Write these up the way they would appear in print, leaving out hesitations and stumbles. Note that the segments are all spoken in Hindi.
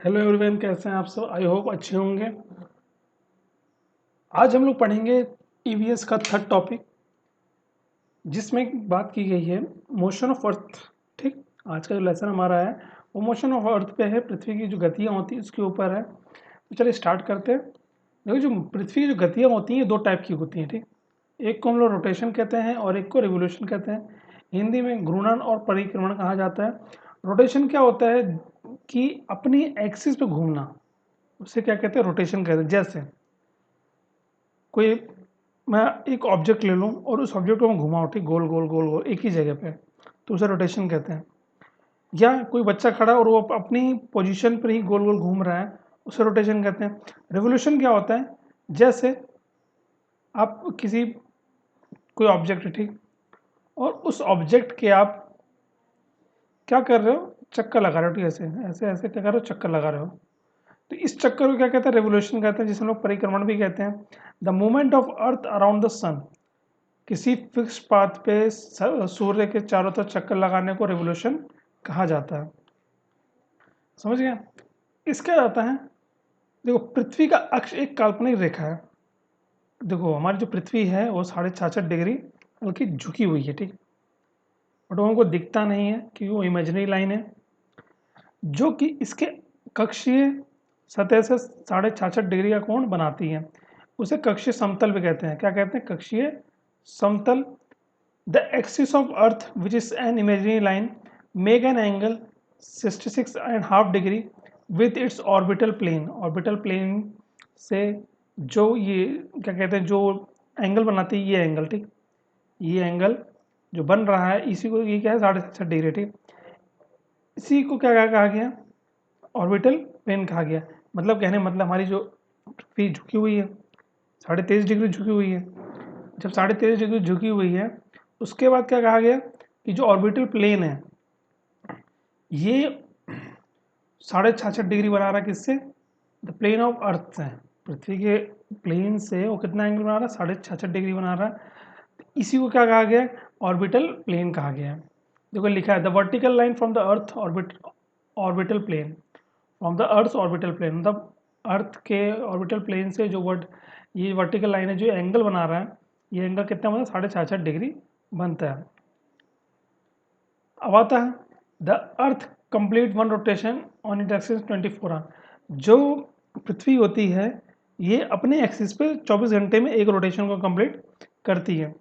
हेलो एवरीवन, कैसे हैं आप सब। आई होप अच्छे होंगे। आज हम लोग पढ़ेंगे ईवीएस का थर्ड टॉपिक, जिसमें बात की गई है मोशन ऑफ अर्थ। ठीक, आज का जो लेसन हमारा है वो मोशन ऑफ अर्थ पे है। पृथ्वी की जो गतियाँ होती हैं उसके ऊपर है। तो चलिए स्टार्ट करते हैं। देखो, जो पृथ्वी की जो गतियाँ होती हैं दो टाइप की होती हैं। ठीक, एक को हम लोग रोटेशन कहते हैं और एक को रिवोल्यूशन कहते हैं। हिंदी में घूर्णन और परिक्रमण कहा जाता है। रोटेशन क्या होता है कि अपनी एक्सिस पे घूमना, उसे क्या कहते हैं, रोटेशन कहते हैं। जैसे कोई, मैं एक ऑब्जेक्ट ले लूँ और उस ऑब्जेक्ट को मैं घुमाऊँ, ठीक, गोल गोल गोल गोल एक ही जगह पे, तो उसे रोटेशन कहते हैं। या कोई बच्चा खड़ा और वो अपनी पोजीशन पर ही गोल गोल घूम रहा है, उसे रोटेशन कहते हैं। रिवोल्यूशन क्या होता है, जैसे आप किसी, कोई ऑब्जेक्ट है, ठीक, और उस ऑब्जेक्ट के आप क्या कर रहे हो, चक्कर लगा रहे हो। ठीक, ऐसे ऐसे ऐसे क्या कर रहे हो, चक्कर लगा रहे हो। तो इस चक्कर को क्या कहते हैं, रेवोल्यूशन कहते हैं, जिसे हम लोग परिक्रमण भी कहते हैं। The movement of earth around the sun, किसी फिक्स पाथ पे सूर्य के चारों तरफ चक्कर लगाने को रिवोल्यूशन कहा जाता है। समझ गए। इसका आता है, देखो पृथ्वी का अक्ष एक काल्पनिक रेखा है। देखो हमारी जो पृथ्वी है वो 66.5 डिग्री हल्की झुकी हुई है। ठीक, बट वो हमको दिखता नहीं है क्योंकि वो इमेजिनरी लाइन है, जो कि इसके कक्षीय सतह से 66.5 डिग्री का कोण बनाती है। उसे कक्षीय समतल भी कहते हैं। क्या कहते हैं, कक्षीय समतल। The axis of Earth, which is an imaginary line, make an angle 66.5 degree with its orbital plane. Orbital plane से जो ये क्या कहते हैं, जो एंगल बनाती है, ये एंगल, ठीक, ये एंगल जो बन रहा है इसी को, ये क्या है, 66.5 डिग्री। ठीक, इसी को क्या कहा गया, ऑर्बिटल प्लेन कहा गया। मतलब कहने मतलब हमारी जो पृथ्वी झुकी हुई है 23.5 डिग्री झुकी हुई है। जब 23.5 डिग्री झुकी हुई है, उसके बाद क्या कहा गया कि जो ऑर्बिटल प्लेन है ये 66.5 डिग्री बना रहा है। किससे, द प्लेन ऑफ अर्थ से, पृथ्वी के प्लेन से वो कितना एंगल बना रहा है, 66.5 डिग्री बना रहा है। इसी को क्या कहा गया है, ऑर्बिटल प्लेन कहा गया है। देखो लिखा है, the vertical line from the earth orbital plane, from the earth orbital plane, मतलब अर्थ के ऑर्बिटल प्लेन से जो ये वर्टिकल लाइन है, जो एंगल बना रहा है, ये एंगल कितना बनता है, 66.5 डिग्री बनता है। अब आता है, the earth complete one rotation on it axis 24 hour. जो पृथ्वी होती है ये अपने एक्सिस पे 24 घंटे में एक रोटेशन को कंप्लीट करती है।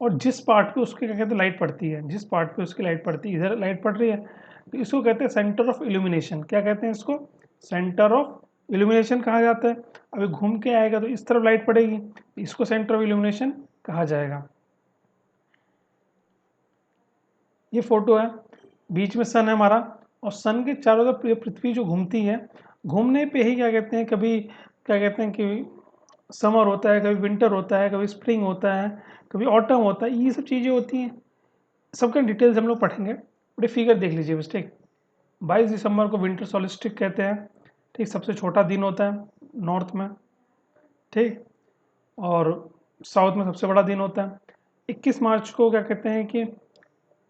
और जिस पार्ट पे उसके क्या कहते हैं, लाइट पड़ती है, जिस पार्ट पे उसकी लाइट पड़ती है, इधर लाइट पड़ रही है, तो इसको कहते हैं सेंटर ऑफ इल्यूमिनेशन। क्या कहते हैं इसको, सेंटर ऑफ इल्यूमिनेशन कहा जाता है। अभी घूम के आएगा तो इस तरफ लाइट पड़ेगी, इसको सेंटर ऑफ इल्यूमिनेशन कहा जाएगा। ये फोटो है, बीच में सन है हमारा, और सन के चारों तरफ पृथ्वी जो घूमती है, घूमने पे ही क्या कहते हैं, कभी क्या कहते हैं कि समर होता है, कभी विंटर होता है, कभी स्प्रिंग होता है, कभी ऑटम होता है, ये सब चीज़ें होती हैं। सबका डिटेल्स हम लोग पढ़ेंगे। बड़े फिगर देख लीजिए बस। ठीक, 22 दिसंबर को विंटर सोलिस्टिस कहते हैं। ठीक, सबसे छोटा दिन होता है नॉर्थ में। ठीक, और साउथ में सबसे बड़ा दिन होता है। 21 मार्च को क्या कहते हैं कि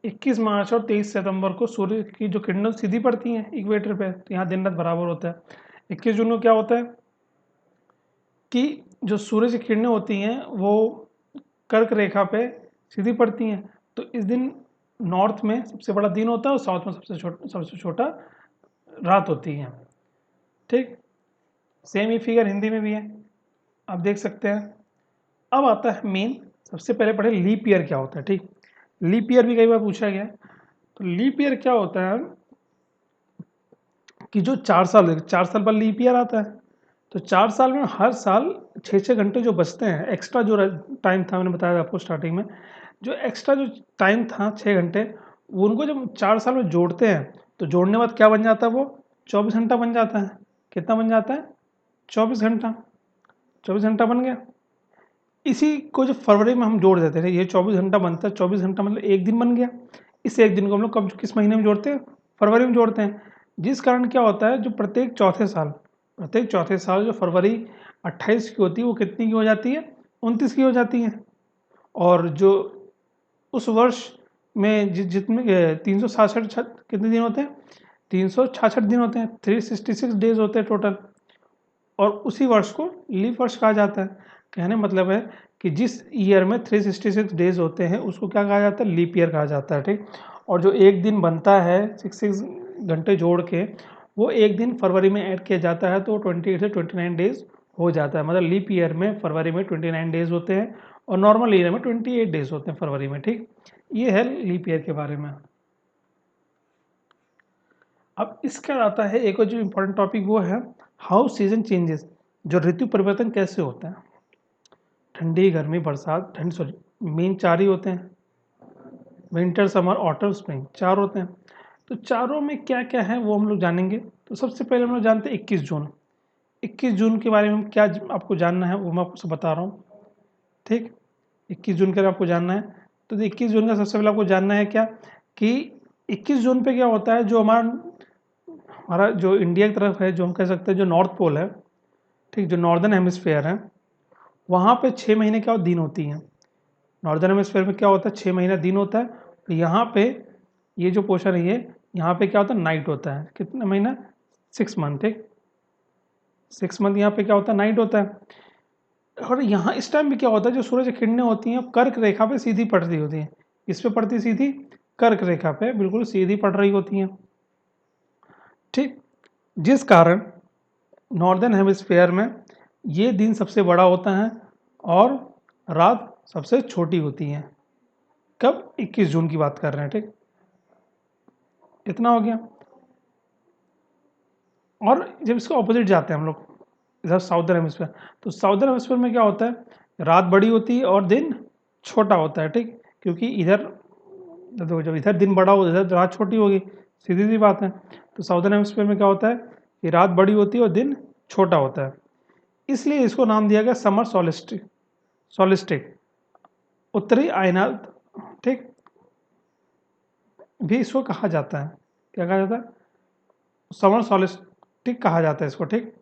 21 मार्च और 23 सितंबर को सूर्य की जो किरणें सीधी पड़ती हैं इक्वेटर पे, तो यहाँ दिन रात बराबर होता है। 21 जून को क्या होता है कि जो सूर्य की किरणें होती हैं वो कर्क रेखा पे सीधी पड़ती हैं, तो इस दिन नॉर्थ में सबसे बड़ा दिन होता है और साउथ में सबसे छोटा रात होती है। ठीक, सेम ही फिगर हिंदी में भी है, आप देख सकते हैं। अब आता है मेन, सबसे पहले पढ़े लीप ईयर क्या होता है। ठीक, लीप ईयर भी कई बार पूछा गया। तो लीप ईयर क्या होता है कि जो 4 साल बाद लीप ईयर आता है। तो 4 साल में हर साल 6 घंटे जो बचते हैं, एक्स्ट्रा जो टाइम था, मैंने बताया आपको स्टार्टिंग में, जो एक्स्ट्रा जो टाइम था 6 घंटे, वो उनको जब 4 साल में जोड़ते हैं तो जोड़ने के बाद क्या बन जाता है, वो 24 घंटा बन जाता है। कितना बन जाता है, 24 घंटा। 24 घंटा बन गया। इसी को जो फरवरी में हम जोड़ देते हैं, ये 24 घंटा बनता है, 24 घंटा मतलब एक दिन बन गया। इस एक दिन को हम लोग कब, किस महीने में जोड़ते हैं, फरवरी में जोड़ते हैं। जिस कारण क्या होता है, जो प्रत्येक चौथे साल जो फरवरी 28 की होती है वो कितनी की हो जाती है, 29 की हो जाती है। और जो उस वर्ष में जितने 367 कितने दिन होते हैं, 366 दिन होते हैं, 366 डेज होते हैं टोटल, और उसी वर्ष को लीप वर्ष कहा जाता है। कहने मतलब है कि जिस ईयर में 366 डेज होते हैं उसको क्या कहा जाता है, लीप ईयर कहा जाता है, ठीक। और जो एक दिन बनता है 6 घंटे जोड़ के, वो एक दिन फरवरी में ऐड किया जाता है, तो 28 से 29 डेज हो जाता है। मतलब लीप ईयर में फरवरी में 29 डेज होते हैं और नॉर्मल ईयर में 28 डेज होते हैं फरवरी में, ठीक। ये है लीप ईयर के बारे में। अब इसका आता है एक और जो इम्पोर्टेंट टॉपिक, वो है हाउ सीजन चेंजेस, जो ऋतु परिवर्तन कैसे होता है। ठंडी, गर्मी, बरसात, ठंड सॉरी मेन 4 ही होते हैं, विंटर, समर, ऑटम, स्प्रिंग, 4 होते हैं। तो चारों में क्या क्या है वो हम लोग जानेंगे। तो सबसे पहले हम लोग जानते हैं 21 जून। 21 जून के बारे में क्या आपको जानना है वो मैं आपको बता रहा हूँ, ठीक। 21 जून के लिए आपको जानना है, तो 21 जून का सबसे पहले आपको जानना है क्या, कि 21 जून पे क्या होता है, जो हमारा हमारा जो इंडिया की तरफ है, जो हम कह सकते हैं जो नॉर्थ पोल है, ठीक, जो नॉर्दर्न हेमिस्फेयर है, वहाँ पे 6 महीने क्या दिन होती हैं। नॉर्दर्न हेमिस्फेयर में क्या होता है, 6 महीना दिन होता है। तो यहाँ पे ये जो पोर्शन है, ये यहाँ पे क्या होता है, नाइट होता है। कितना महीना, 6 मंथ, ठीक। 6 मंथ यहाँ पे क्या होता है, नाइट होता है। और यहाँ इस टाइम पे क्या होता है, जो सूरज की किरणें होती हैं कर्क रेखा पे सीधी पड़ रही होती हैं। इस पे पड़ती सीधी, कर्क रेखा पे बिल्कुल सीधी पड़ रही होती हैं, ठीक। जिस कारण नॉर्दर्न हेमिस्फेयर में ये दिन सबसे बड़ा होता है और रात सबसे छोटी होती है। कब, 21 जून की बात कर रहे हैं, ठीक। इतना हो गया। और जब इसको ऑपोजिट जाते हैं हम लोग, इधर साउदर्न हेमिस्फेयर, तो साउदर्न हेमिस्फेयर में क्या होता है, रात बड़ी होती है और दिन छोटा होता है, ठीक। क्योंकि इधर देखो, जब इधर दिन बड़ा होता है इधर रात छोटी होगी, सीधी सी बात है। तो साउदर्न हेमिस्फेयर में क्या होता है कि रात बड़ी होती है और दिन छोटा होता है, इसलिए इसको नाम दिया गया समर सॉलिस्टिक। सॉलिस्टिक उत्तरी आयनात, ठीक, भी इसको कहा जाता है। क्या कहा जाता है, समर सॉलिस्टिक कहा जाता है इसको, ठीक।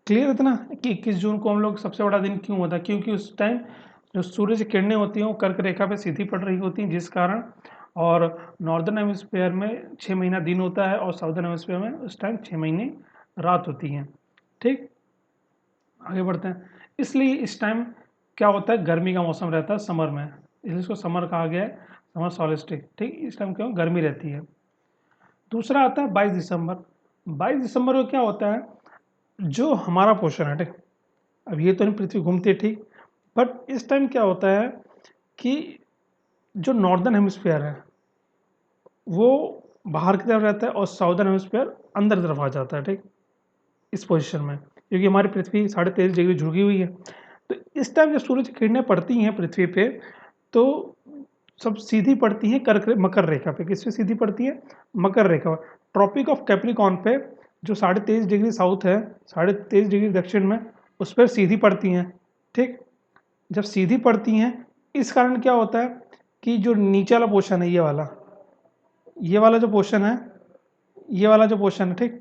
क्लियर इतना कि 21 जून को हम लोग सबसे बड़ा दिन क्यों होता है, क्योंकि उस टाइम जो सूरज की किरणें होती हैं वो कर्क रेखा पे सीधी पड़ रही होती हैं, जिस कारण, और नॉर्दर्न हेमिस्फेयर में 6 महीना दिन होता है और साउदर्न हेमिस्फेयर में उस टाइम 6 महीने रात होती हैं, ठीक। आगे बढ़ते हैं। इसलिए इस टाइम क्या होता है, गर्मी का मौसम रहता है समर में, इसलिए इसको समर कहा गया है, समर सॉलिस्टिक, ठीक। इस टाइम क्यों, गर्मी रहती है। दूसरा आता है 22 दिसंबर। 22 दिसंबर को क्या होता है, जो हमारा पोर्शन है, ठीक। अब ये तो नहीं पृथ्वी घूमती है, ठीक। बट इस टाइम क्या होता है कि जो नॉर्दर्न हेमिस्फेयर है वो बाहर की तरफ रहता है और साउदर्न हेमिस्फेयर अंदर तरफ आ जाता है, ठीक। इस पोजीशन में, क्योंकि हमारी पृथ्वी 23.5 डिग्री झुकी हुई है। तो इस टाइम जब सूरज की किरणें पड़ती हैं पृथ्वी पे, तो सब सीधी पड़ती हैं मकर रेखा पे। किस पे सीधी पड़ती है, मकर रेखा पर। ट्रॉपिक ऑफ कैप्रिकॉन पे, जो 23.5 डिग्री साउथ है, 23.5 डिग्री दक्षिण में, उस पर सीधी पड़ती हैं, ठीक। जब सीधी पड़ती हैं, इस कारण क्या होता है कि जो नीचे वाला पोर्शन है, ये वाला जो पोर्शन है, ये वाला जो पोर्शन है, ठीक,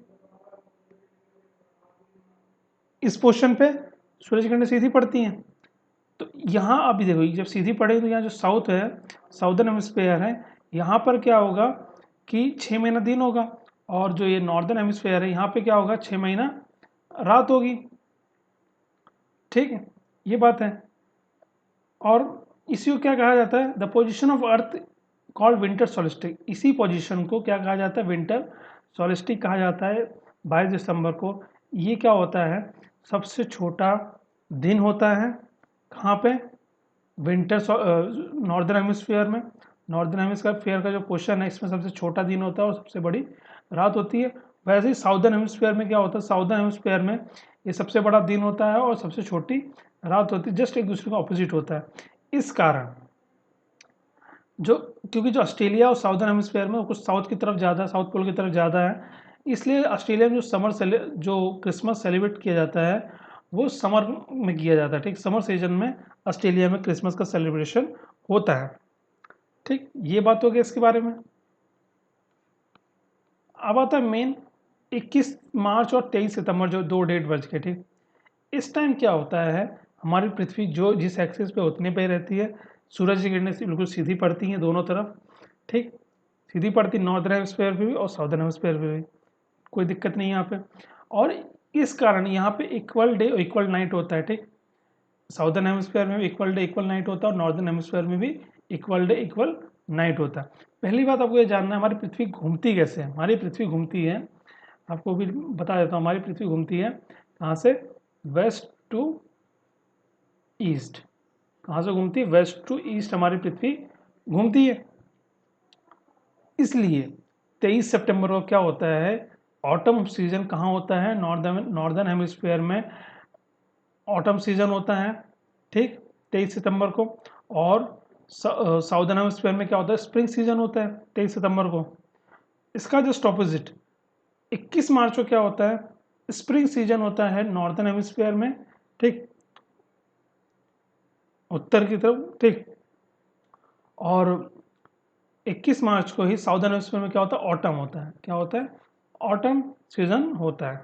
इस पोर्शन पे सूरज की किरणें सीधी पड़ती हैं। तो यहाँ अभी देखो, जब सीधी पड़ेगी तो यहाँ जो साउथ है, साउदर्न हेमिस्फेयर है, यहाँ पर क्या होगा कि 6 महीना दिन होगा, और जो ये नॉर्दर्न हेमिस्फेयर है यहाँ पे क्या होगा, 6 महीना रात होगी, ठीक है। ये बात है। और इसी को क्या कहा जाता है, the position of earth called winter solstice. इसी पोजिशन को क्या कहा जाता है, विंटर सोलिस्टिक कहा जाता है। 22 दिसंबर को ये क्या होता है, सबसे छोटा दिन होता है। कहाँ पे, विंटर नॉर्दर्न हेमिस्फीयर में। नॉर्दर्न हेमिस्फीयर का जो पोर्शन है इसमें सबसे छोटा दिन होता है और सबसे बड़ी रात होती है। वैसे ही साउदर्न हेमिस्फीयर में क्या होता है, साउदर्न हेमिस्फीयर में ये सबसे बड़ा दिन होता है और सबसे छोटी रात होती है, जस्ट एक दूसरे का ऑपोजिट होता है। इस कारण जो, क्योंकि जो ऑस्ट्रेलिया और साउदर्न हेमिस्फीयर में कुछ साउथ की तरफ ज़्यादा है, साउथ पोल की तरफ ज़्यादा है, इसलिए ऑस्ट्रेलिया में जो क्रिसमस सेलिब्रेट किया जाता है वो समर में किया जाता है, ठीक। समर सीजन में ऑस्ट्रेलिया में क्रिसमस का सेलिब्रेशन होता है, ठीक। ये बात हो गई इसके बारे में। अब आता है मेन 21 मार्च और 23 सितंबर, जो 2 डेट बच के, ठीक। इस टाइम क्या होता है, हमारी पृथ्वी जो जिस एक्सिस पे उतने पे रहती है, सूरज की किरणें बिल्कुल सीधी पड़ती हैं दोनों तरफ, ठीक। सीधी पड़ती नॉर्दर्न हेमिस्फीयर पे भी और साउदर्न हेमिस्फीयर पे भी, कोई दिक्कत नहीं है यहाँ पे। और इस कारण यहाँ पे इक्वल डे इक्वल नाइट होता है, ठीक। साउदर्न हेमिस्फीयर में भी इक्वल डे इक्वल नाइट होता है और नॉर्दर्न हेमिस्फीयर में भी इक्वल डे इक्वल नाइट होता है। पहली बात आपको ये जानना है हमारी पृथ्वी घूमती कैसे है। हमारी पृथ्वी घूमती है, आपको भी बता देता हूँ, हमारी पृथ्वी घूमती है कहाँ से, वेस्ट टू ईस्ट। कहाँ से घूमती है, वेस्ट टू ईस्ट हमारी पृथ्वी घूमती है। इसलिए 23 सितंबर को क्या होता है, ऑटम सीजन कहाँ होता है, नॉर्दर्न हेमिस्फीयर में ऑटम सीजन होता है, ठीक, 23 सितंबर को। और साउदर्न हेमिस्फीयर में क्या होता है, स्प्रिंग सीजन होता है 23 सितंबर को। इसका जस्ट ऑपोजिट 21 मार्च को क्या होता है, स्प्रिंग सीजन होता है नॉर्दर्न हेमिस्फीयर में, ठीक, उत्तर की तरफ, ठीक। और 21 मार्च को ही साउदर्न हेमिस्फीयर में क्या होता है, ऑटम होता है। क्या होता है, ऑटम सीजन होता है,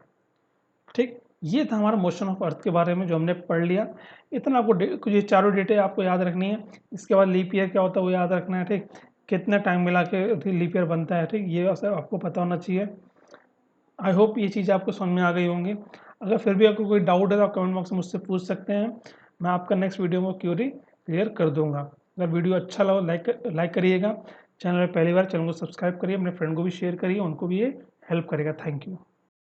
ठीक। ये था हमारा मोशन ऑफ अर्थ के बारे में जो हमने पढ़ लिया। इतना आपको कुछ ये चारों डेटे आपको याद रखनी है। इसके बाद लीप ईयर क्या होता है वो याद रखना है, ठीक। कितना टाइम मिला के लीप ईयर बनता है, ठीक, ये सब आपको पता होना चाहिए। आई होप ये चीज़ आपको समझ में आ गई होंगी। अगर फिर भी आपको कोई डाउट है तो आप कमेंट बॉक्स में मुझसे पूछ सकते हैं, मैं आपका नेक्स्ट वीडियो में क्यूरी क्लियर कर दूंगा। अगर वीडियो अच्छा लगा लाइक करिएगा, चैनल में पहली बार चैनल को सब्सक्राइब करिए, अपने फ्रेंड को भी शेयर करिए, उनको भी ये हेल्प करेगा। Thank you.